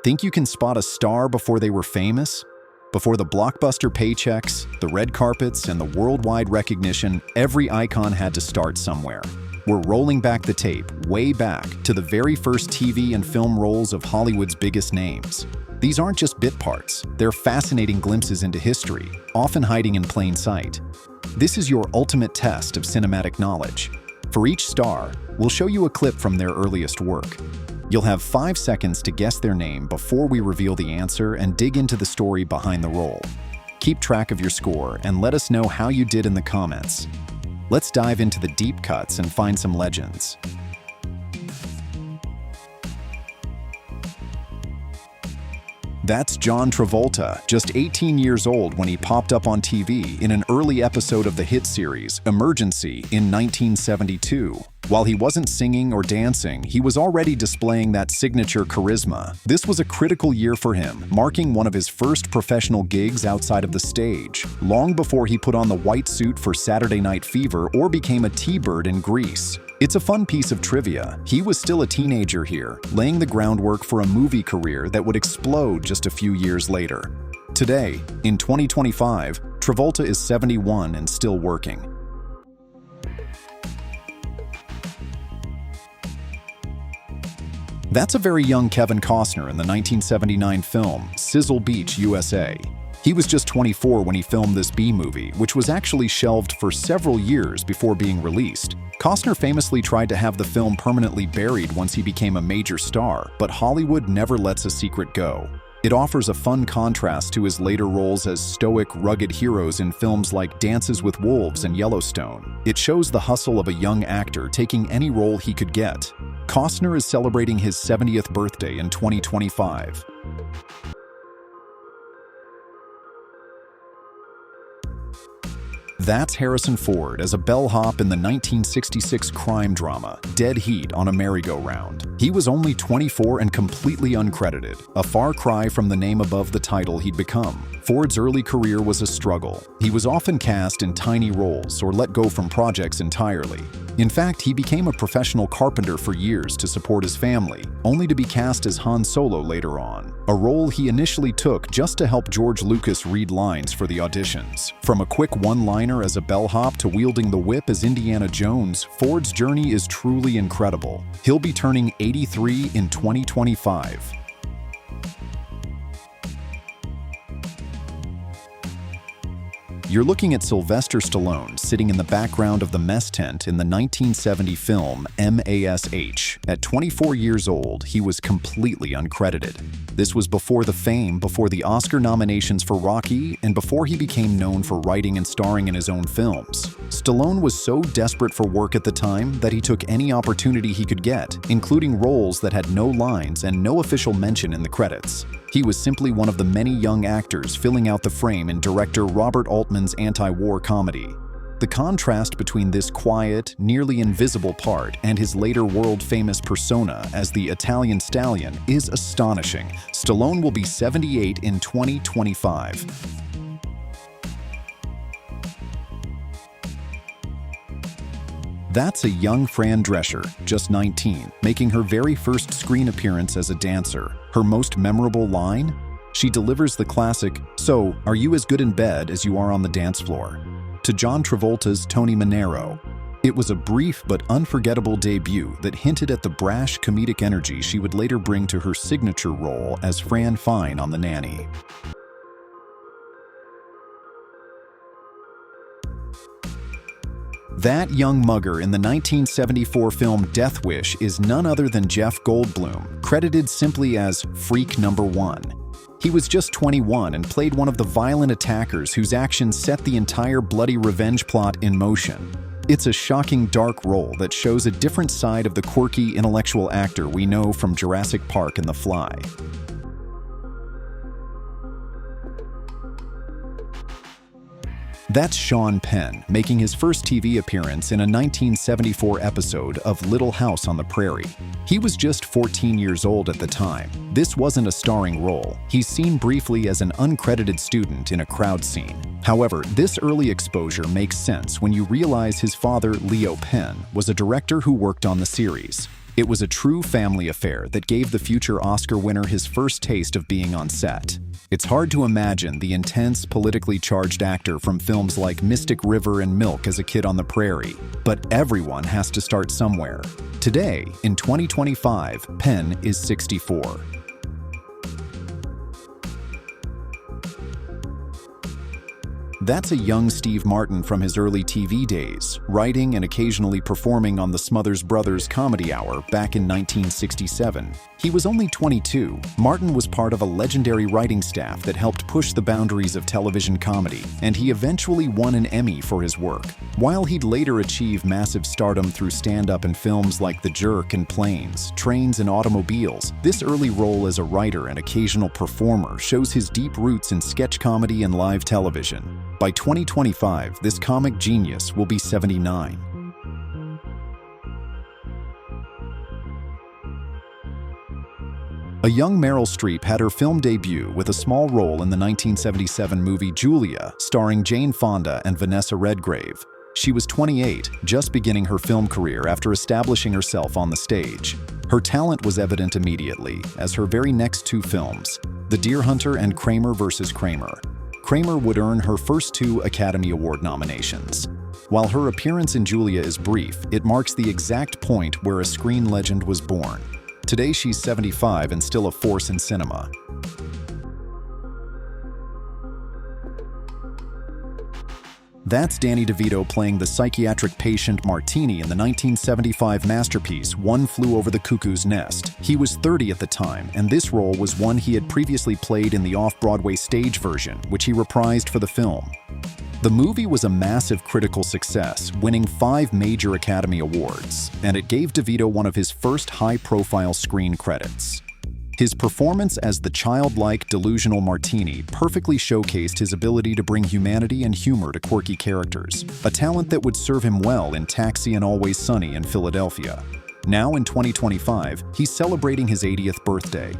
Think you can spot a star before they were famous? Before the blockbuster paychecks, the red carpets, and the worldwide recognition, every icon had to start somewhere. We're rolling back the tape, way back, to the very first TV and film roles of Hollywood's biggest names. These aren't just bit parts, they're fascinating glimpses into history, often hiding in plain sight. This is your ultimate test of cinematic knowledge. For each star, we'll show you a clip from their earliest work. You'll have 5 seconds to guess their name before we reveal the answer and dig into the story behind the role. Keep track of your score and let us know how you did in the comments. Let's dive into the deep cuts and find some legends. That's John Travolta, just 18 years old when he popped up on TV in an early episode of the hit series Emergency in 1972. While he wasn't singing or dancing, he was already displaying that signature charisma. This was a critical year for him, marking one of his first professional gigs outside of the stage, long before he put on the white suit for Saturday Night Fever or became a T-Bird in Grease. It's a fun piece of trivia. He was still a teenager here, laying the groundwork for a movie career that would explode just a few years later. Today, in 2025, Travolta is 71 and still working. That's a very young Kevin Costner in the 1979 film Sizzle Beach, USA. He was just 24 when he filmed this B-movie, which was actually shelved for several years before being released. Costner famously tried to have the film permanently buried once he became a major star, but Hollywood never lets a secret go. It offers a fun contrast to his later roles as stoic, rugged heroes in films like Dances with Wolves and Yellowstone. It shows the hustle of a young actor taking any role he could get. Costner is celebrating his 70th birthday in 2025. That's Harrison Ford as a bellhop in the 1966 crime drama Dead Heat on a Merry-Go-Round. He was only 24 and completely uncredited, a far cry from the name above the title he'd become. Ford's early career was a struggle. He was often cast in tiny roles or let go from projects entirely. In fact, he became a professional carpenter for years to support his family, only to be cast as Han Solo later on, a role he initially took just to help George Lucas read lines for the auditions. From a quick one-liner as a bellhop to wielding the whip as Indiana Jones, Ford's journey is truly incredible. He'll be turning 83 in 2025. You're looking at Sylvester Stallone sitting in the background of the mess tent in the 1970 film MASH. At 24 years old, he was completely uncredited. This was before the fame, before the Oscar nominations for Rocky, and before he became known for writing and starring in his own films. Stallone was so desperate for work at the time that he took any opportunity he could get, including roles that had no lines and no official mention in the credits. He was simply one of the many young actors filling out the frame in director Robert Altman's anti-war comedy. The contrast between this quiet, nearly invisible part and his later world-famous persona as the Italian Stallion is astonishing. Stallone will be 78 in 2025. That's a young Fran Drescher, just 19, making her very first screen appearance as a dancer. Her most memorable line? She delivers the classic, "So, are you as good in bed as you are on the dance floor?" to John Travolta's Tony Manero. It was a brief but unforgettable debut that hinted at the brash comedic energy she would later bring to her signature role as Fran Fine on The Nanny. That young mugger in the 1974 film Death Wish is none other than Jeff Goldblum, credited simply as Freak Number 1. He was just 21 and played one of the violent attackers whose actions set the entire bloody revenge plot in motion. It's a shocking dark role that shows a different side of the quirky intellectual actor we know from Jurassic Park and The Fly. That's Sean Penn, making his first TV appearance in a 1974 episode of Little House on the Prairie. He was just 14 years old at the time. This wasn't a starring role. He's seen briefly as an uncredited student in a crowd scene. However, this early exposure makes sense when you realize his father, Leo Penn, was a director who worked on the series. It was a true family affair that gave the future Oscar winner his first taste of being on set. It's hard to imagine the intense, politically charged actor from films like Mystic River and Milk as a kid on the prairie, but everyone has to start somewhere. Today, in 2025, Penn is 64. That's a young Steve Martin from his early TV days, writing and occasionally performing on the Smothers Brothers Comedy Hour back in 1967. He was only 22. Martin was part of a legendary writing staff that helped push the boundaries of television comedy, and he eventually won an Emmy for his work. While he'd later achieve massive stardom through stand-up in films like The Jerk and Planes, Trains and Automobiles, this early role as a writer and occasional performer shows his deep roots in sketch comedy and live television. By 2025, this comic genius will be 79. A young Meryl Streep had her film debut with a small role in the 1977 movie Julia, starring Jane Fonda and Vanessa Redgrave. She was 28, just beginning her film career after establishing herself on the stage. Her talent was evident immediately, as her very next two films, The Deer Hunter and Kramer vs. Kramer. Kramer would earn her first 2 Academy Award nominations. While her appearance in Julia is brief, it marks the exact point where a screen legend was born. Today she's 75 and still a force in cinema. That's Danny DeVito playing the psychiatric patient Martini in the 1975 masterpiece One Flew Over the Cuckoo's Nest. He was 30 at the time, and this role was one he had previously played in the off-Broadway stage version, which he reprised for the film. The movie was a massive critical success, winning 5 major Academy Awards, and it gave DeVito one of his first high-profile screen credits. His performance as the childlike, delusional Martini perfectly showcased his ability to bring humanity and humor to quirky characters, a talent that would serve him well in Taxi and Always Sunny in Philadelphia. Now in 2025, he's celebrating his 80th birthday.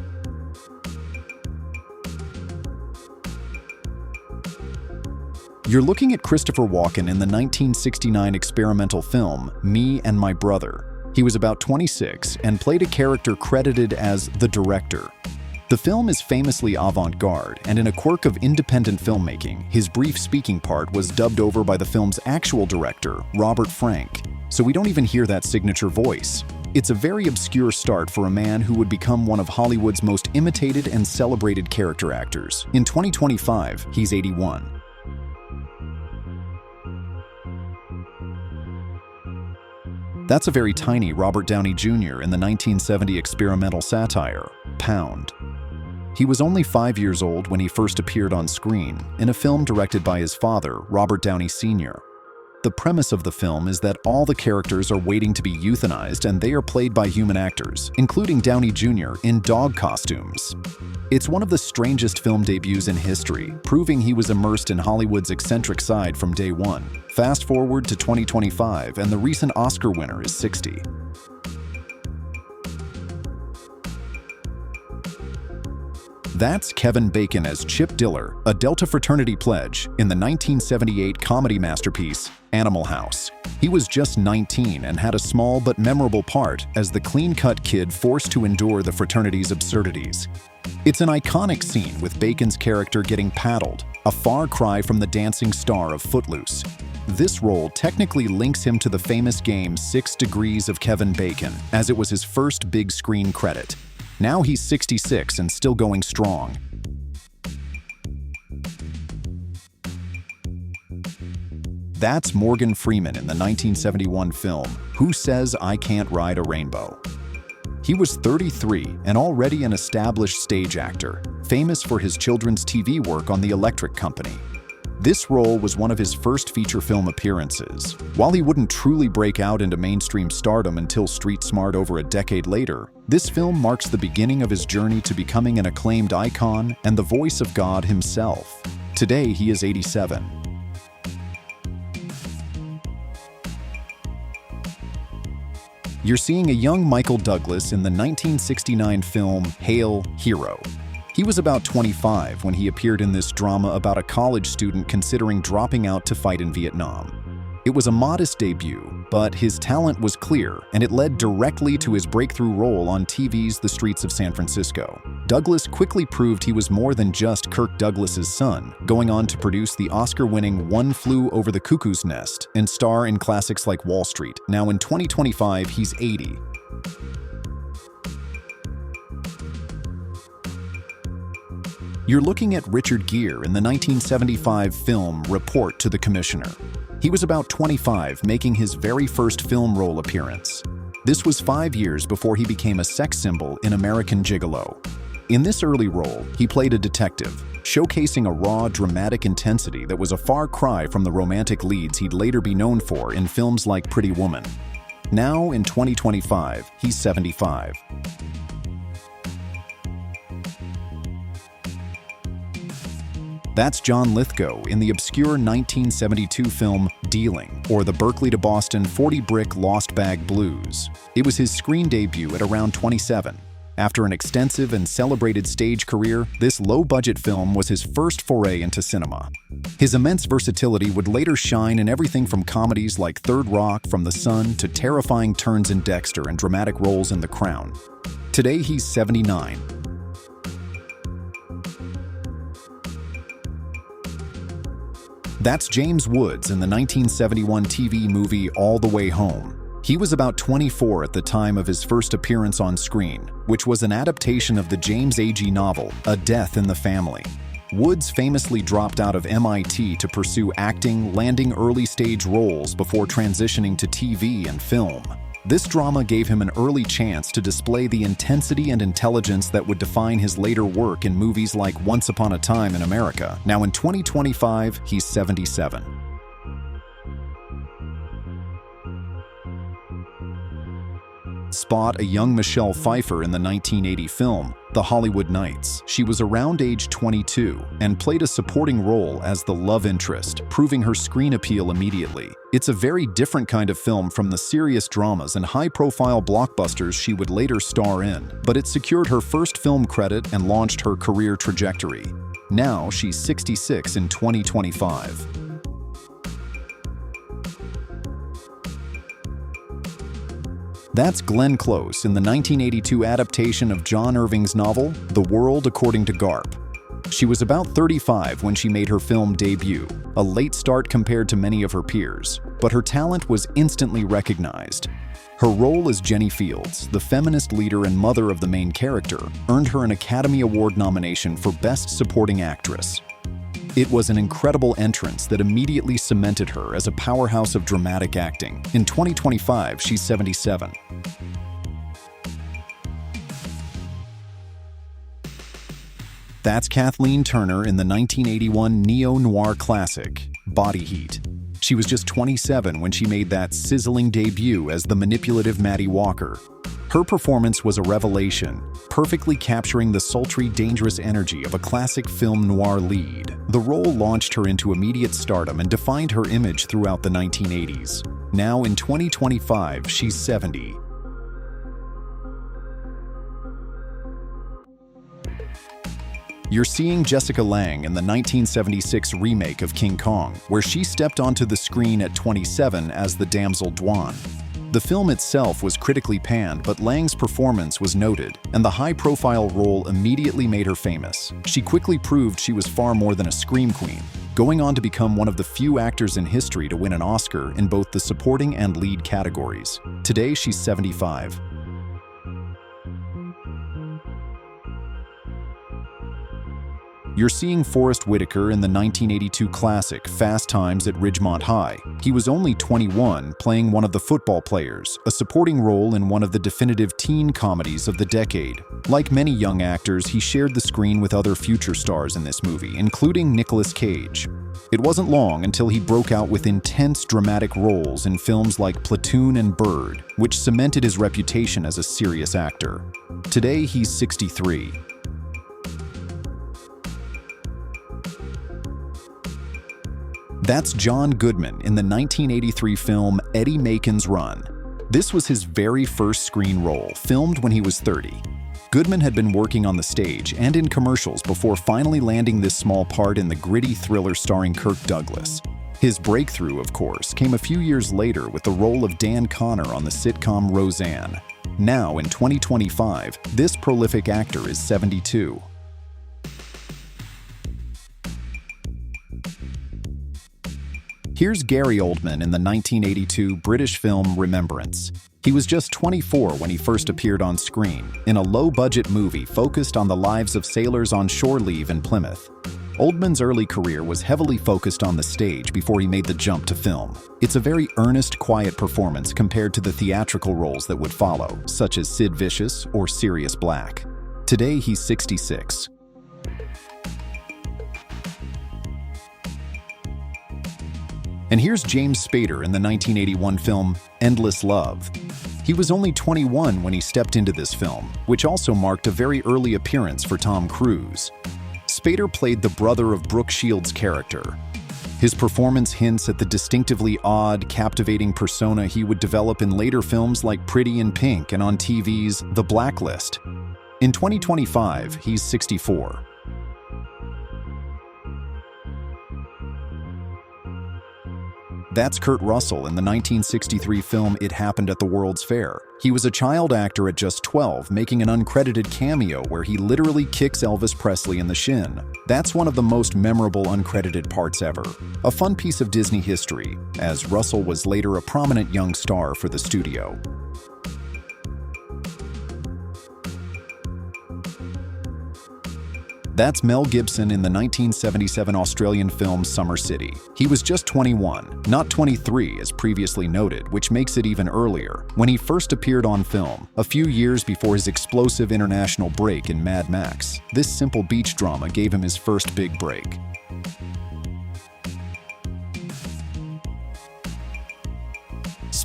You're looking at Christopher Walken in the 1969 experimental film Me and My Brother. He was about 26 and played a character credited as the director. The film is famously avant-garde, and in a quirk of independent filmmaking, his brief speaking part was dubbed over by the film's actual director, Robert Frank, so we don't even hear that signature voice. It's a very obscure start for a man who would become one of Hollywood's most imitated and celebrated character actors. In 2025, he's 81. That's a very tiny Robert Downey Jr. in the 1970 experimental satire, Pound. He was only 5 years old when he first appeared on screen in a film directed by his father, Robert Downey Sr. The premise of the film is that all the characters are waiting to be euthanized and they are played by human actors, including Downey Jr. in dog costumes. It's one of the strangest film debuts in history, proving he was immersed in Hollywood's eccentric side from day one. Fast forward to 2025, and the recent Oscar winner is 60. That's Kevin Bacon as Chip Diller, a Delta fraternity pledge, in the 1978 comedy masterpiece, Animal House. He was just 19 and had a small but memorable part as the clean-cut kid forced to endure the fraternity's absurdities. It's an iconic scene with Bacon's character getting paddled, a far cry from the dancing star of Footloose. This role technically links him to the famous game 6 Degrees of Kevin Bacon, as it was his first big screen credit. Now he's 66 and still going strong. That's Morgan Freeman in the 1971 film Who Says I Can't Ride a Rainbow? He was 33 and already an established stage actor, famous for his children's TV work on The Electric Company. This role was one of his first feature film appearances. While he wouldn't truly break out into mainstream stardom until Street Smart over a decade later, this film marks the beginning of his journey to becoming an acclaimed icon and the voice of God himself. Today, he is 87. You're seeing a young Michael Douglas in the 1969 film Hail, Hero. He was about 25 when he appeared in this drama about a college student considering dropping out to fight in Vietnam. It was a modest debut, but his talent was clear, and it led directly to his breakthrough role on TV's The Streets of San Francisco. Douglas quickly proved he was more than just Kirk Douglas's son, going on to produce the Oscar-winning One Flew Over the Cuckoo's Nest and star in classics like Wall Street. Now in 2025, he's 80. You're looking at Richard Gere in the 1975 film Report to the Commissioner. He was about 25, making his very first film role appearance. This was 5 years before he became a sex symbol in American Gigolo. In this early role, he played a detective, showcasing a raw, dramatic intensity that was a far cry from the romantic leads he'd later be known for in films like Pretty Woman. Now, in 2025, he's 75. That's John Lithgow in the obscure 1972 film Dealing, or the Berkeley to Boston 40-brick Lost Bag Blues. It was his screen debut at around 27. After an extensive and celebrated stage career, this low-budget film was his first foray into cinema. His immense versatility would later shine in everything from comedies like Third Rock from the Sun to terrifying turns in Dexter and dramatic roles in The Crown. Today he's 79. That's James Woods in the 1971 TV movie All the Way Home. He was about 24 at the time of his first appearance on screen, which was an adaptation of the James Agee novel, A Death in the Family. Woods famously dropped out of MIT to pursue acting, landing early-stage roles before transitioning to TV and film. This drama gave him an early chance to display the intensity and intelligence that would define his later work in movies like Once Upon a Time in America. Now in 2025, he's 77. Spot a young Michelle Pfeiffer in the 1980 film, The Hollywood Knights. She was around age 22 and played a supporting role as the love interest, proving her screen appeal immediately. It's a very different kind of film from the serious dramas and high-profile blockbusters she would later star in, but it secured her first film credit and launched her career trajectory. Now she's 66 in 2025. That's Glenn Close in the 1982 adaptation of John Irving's novel, The World According to Garp. She was about 35 when she made her film debut, a late start compared to many of her peers, but her talent was instantly recognized. Her role as Jenny Fields, the feminist leader and mother of the main character, earned her an Academy Award nomination for Best Supporting Actress. It was an incredible entrance that immediately cemented her as a powerhouse of dramatic acting. In 2025, she's 77. That's Kathleen Turner in the 1981 neo-noir classic, Body Heat. She was just 27 when she made that sizzling debut as the manipulative Maddie Walker. Her performance was a revelation, perfectly capturing the sultry, dangerous energy of a classic film noir lead. The role launched her into immediate stardom and defined her image throughout the 1980s. Now in 2025, she's 70. You're seeing Jessica Lange in the 1976 remake of King Kong, where she stepped onto the screen at 27 as the damsel Dwan. The film itself was critically panned, but Lange's performance was noted, and the high-profile role immediately made her famous. She quickly proved she was far more than a scream queen, going on to become one of the few actors in history to win an Oscar in both the supporting and lead categories. Today, she's 75. You're seeing Forrest Whitaker in the 1982 classic Fast Times at Ridgemont High. He was only 21, playing one of the football players, a supporting role in one of the definitive teen comedies of the decade. Like many young actors, he shared the screen with other future stars in this movie, including Nicolas Cage. It wasn't long until he broke out with intense dramatic roles in films like Platoon and Bird, which cemented his reputation as a serious actor. Today, he's 63. That's John Goodman in the 1983 film Eddie Macon's Run. This was his very first screen role, filmed when he was 30. Goodman had been working on the stage and in commercials before finally landing this small part in the gritty thriller starring Kirk Douglas. His breakthrough, of course, came a few years later with the role of Dan Connor on the sitcom Roseanne. Now, in 2025, this prolific actor is 72. Here's Gary Oldman in the 1982 British film Remembrance. He was just 24 when he first appeared on screen, in a low-budget movie focused on the lives of sailors on shore leave in Plymouth. Oldman's early career was heavily focused on the stage before he made the jump to film. It's a very earnest, quiet performance compared to the theatrical roles that would follow, such as Sid Vicious or Sirius Black. Today, he's 66. And here's James Spader in the 1981 film Endless Love. He was only 21 when he stepped into this film, which also marked a very early appearance for Tom Cruise. Spader played the brother of Brooke Shields' character. His performance hints at the distinctively odd, captivating persona he would develop in later films like Pretty in Pink and on TV's The Blacklist. In 2025, he's 64. That's Kurt Russell in the 1963 film It Happened at the World's Fair. He was a child actor at just 12, making an uncredited cameo where he literally kicks Elvis Presley in the shin. That's one of the most memorable uncredited parts ever. A fun piece of Disney history, as Russell was later a prominent young star for the studio. That's Mel Gibson in the 1977 Australian film Summer City. He was just 21, not 23 as previously noted, which makes it even earlier, when he first appeared on film, a few years before his explosive international break in Mad Max. This simple beach drama gave him his first big break.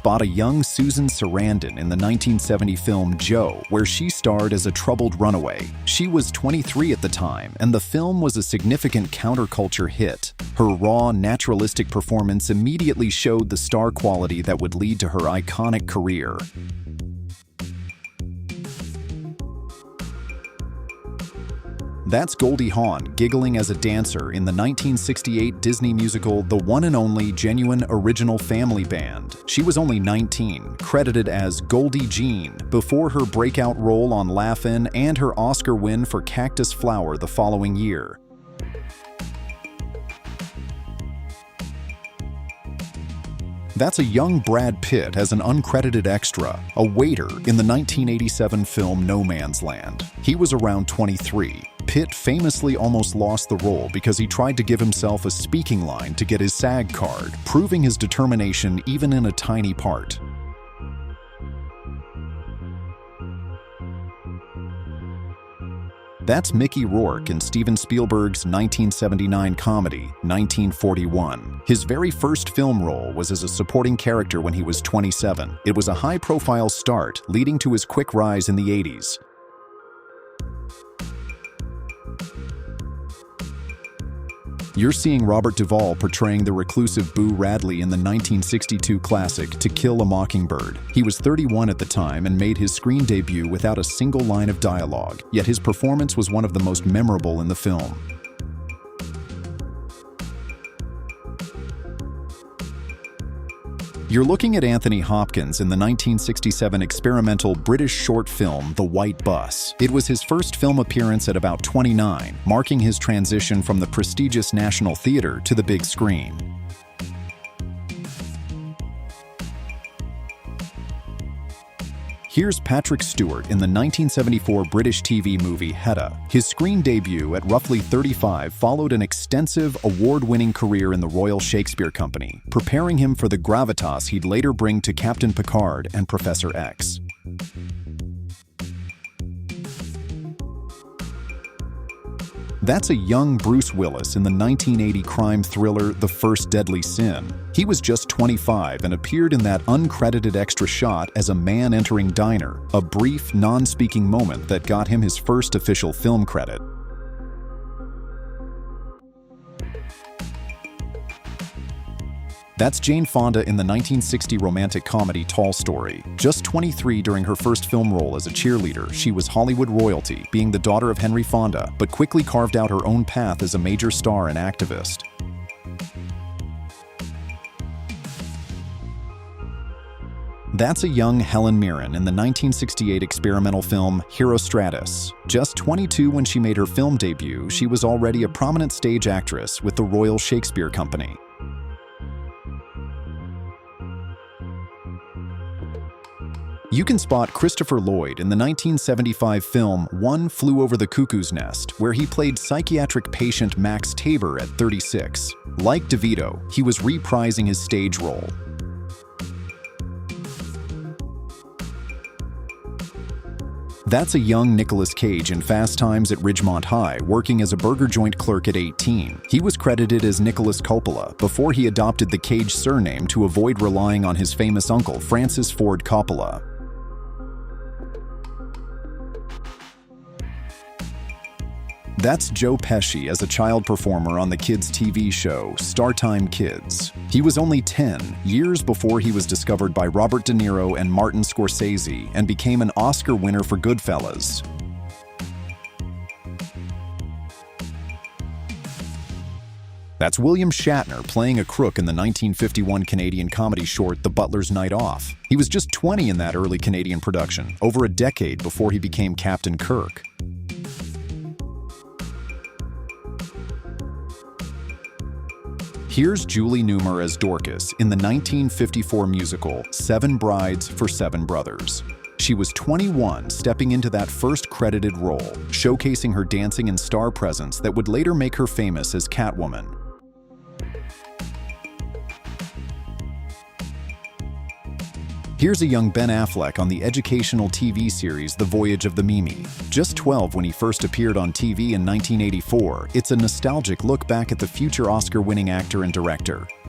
Spot a young Susan Sarandon in the 1970 film Joe, where she starred as a troubled runaway. She was 23 at the time, and the film was a significant counterculture hit. Her raw, naturalistic performance immediately showed the star quality that would lead to her iconic career. That's Goldie Hawn giggling as a dancer in the 1968 Disney musical The One and Only Genuine Original Family Band. She was only 19, credited as Goldie Jean, before her breakout role on Laugh-In and her Oscar win for Cactus Flower the following year. That's a young Brad Pitt as an uncredited extra, a waiter in the 1987 film No Man's Land. He was around 23. Pitt famously almost lost the role because he tried to give himself a speaking line to get his SAG card, proving his determination even in a tiny part. That's Mickey Rourke in Steven Spielberg's 1979 comedy, 1941. His very first film role was as a supporting character when he was 27. It was a high-profile start, leading to his quick rise in the 80s. You're seeing Robert Duvall portraying the reclusive Boo Radley in the 1962 classic To Kill a Mockingbird. He was 31 at the time and made his screen debut without a single line of dialogue, yet his performance was one of the most memorable in the film. You're looking at Anthony Hopkins in the 1967 experimental British short film The White Bus. It was his first film appearance at about 29, marking his transition from the prestigious National Theatre to the big screen. Here's Patrick Stewart in the 1974 British TV movie Hedda. His screen debut at roughly 35 followed an extensive, award-winning career in the Royal Shakespeare Company, preparing him for the gravitas he'd later bring to Captain Picard and Professor X. That's a young Bruce Willis in the 1980 crime thriller The First Deadly Sin. He was just 25 and appeared in that uncredited extra shot as a man entering diner, a brief, non-speaking moment that got him his first official film credit. That's Jane Fonda in the 1960 romantic comedy Tall Story. Just 23 during her first film role as a cheerleader, she was Hollywood royalty, being the daughter of Henry Fonda, but quickly carved out her own path as a major star and activist. That's a young Helen Mirren in the 1968 experimental film Herostratus. Just 22 when she made her film debut, she was already a prominent stage actress with the Royal Shakespeare Company. You can spot Christopher Lloyd in the 1975 film One Flew Over the Cuckoo's Nest, where he played psychiatric patient Max Tabor at 36. Like DeVito, he was reprising his stage role. That's a young Nicolas Cage in Fast Times at Ridgemont High, working as a burger joint clerk at 18. He was credited as Nicholas Coppola before he adopted the Cage surname to avoid relying on his famous uncle, Francis Ford Coppola. That's Joe Pesci as a child performer on the kids' TV show Startime Kids. He was only 10, years before he was discovered by Robert De Niro and Martin Scorsese and became an Oscar winner for Goodfellas. That's William Shatner playing a crook in the 1951 Canadian comedy short The Butler's Night Off. He was just 20 in that early Canadian production, over a decade before he became Captain Kirk. Here's Julie Newmar as Dorcas in the 1954 musical 7 Brides for 7 Brothers. She was 21, stepping into that first credited role, showcasing her dancing and star presence that would later make her famous as Catwoman. Here's a young Ben Affleck on the educational TV series The Voyage of the Mimi. Just 12 when he first appeared on TV in 1984, it's a nostalgic look back at the future Oscar-winning actor and director.